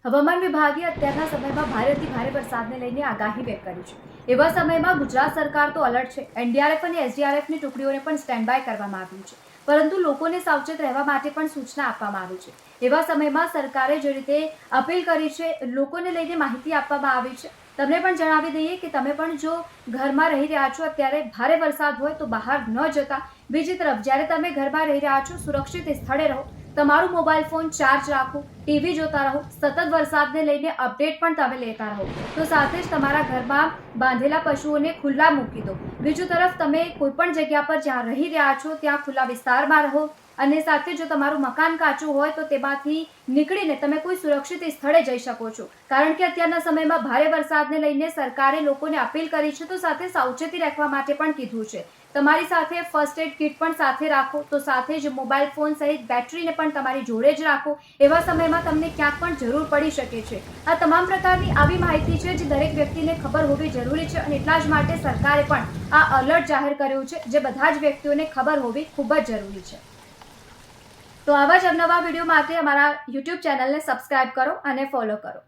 હવામાન વિભાગે અત્યારના સમયમાં ભારેથી ભારે વરસાદને લઈને આગાહી વ્યક્ત કરી છે। એવા સમયમાં ગુજરાત સરકાર તો અલર્ટ છે। એનડીઆરએફ અને એસડીઆરએફની ટુકડીઓને પણ સ્ટેન્ડ બાય કરવામાં આવ્યું છે, પરંતુ લોકોને સાવચેત રહેવા માટે પણ સૂચના આપવામાં આવી છે। એવા સમયમાં સરકારે જે રીતે અપીલ કરી છે, લોકોને લઈને માહિતી આપવામાં આવી છે। તમને પણ જણાવી દઈએ કે તમે પણ જો ઘરમાં રહી રહ્યા છો, અત્યારે ભારે વરસાદ હોય તો બહાર ન જતા। બીજી તરફ જ્યારે તમે ઘરમાં રહી રહ્યા છો, સુરક્ષિત સ્થળે રહો, તમારું મોબાઈલ ફોન ચાર્જ રાખો, ટીવી જોતા રહો, સતત વરસાદને લઈને અપડેટ પણ તમે લેતા રહો, તો સાથે જ તમારા ઘરમાં બાંધેલા પશુઓને ખુલ્લા મૂકી દો। બીજી તરફ તમે કોઈ પણ જગ્યા પર જ્યાં રહી રહ્યા છો ત્યાં ખુલ્લા વિસ્તારમાં રહો, અને સાથે જો તમારું મકાન કાચું હોય તો તેમાંથી નીકળીને તમે કોઈ સુરક્ષિત સ્થળે જઈ શકો છો, કારણ કે અત્યારના સમયમાં ભારે વરસાદને લઈને સરકારે લોકોને અપીલ કરી છે, તો સાથે સાવચેતી રાખવા માટે પણ કીધું છે। તમારી સાથે ફર્સ્ટ એડ કિટ પણ સાથે રાખો, તો સાથે જ મોબાઈલ ફોન સહિત બેટરીને પણ તમારી જોડે જ રાખો। એવા સમયમાં તમને ક્યાંક પણ જરૂર પડી શકે છે। આ તમામ પ્રકારની આવી માહિતી છે જે દરેક વ્યક્તિને ખબર હોવી જરૂરી છે, અને એટલા જ માટે સરકારે પણ આ અલર્ટ જાહેર કર્યું છે, જે બધા જ વ્યક્તિઓને ખબર હોવી ખૂબ જ જરૂરી છે। તો આવા જ અવનવા વિડીયો માટે અમારા યુટ્યુબ ચેનલને સબસ્ક્રાઇબ કરો અને ફોલો કરો।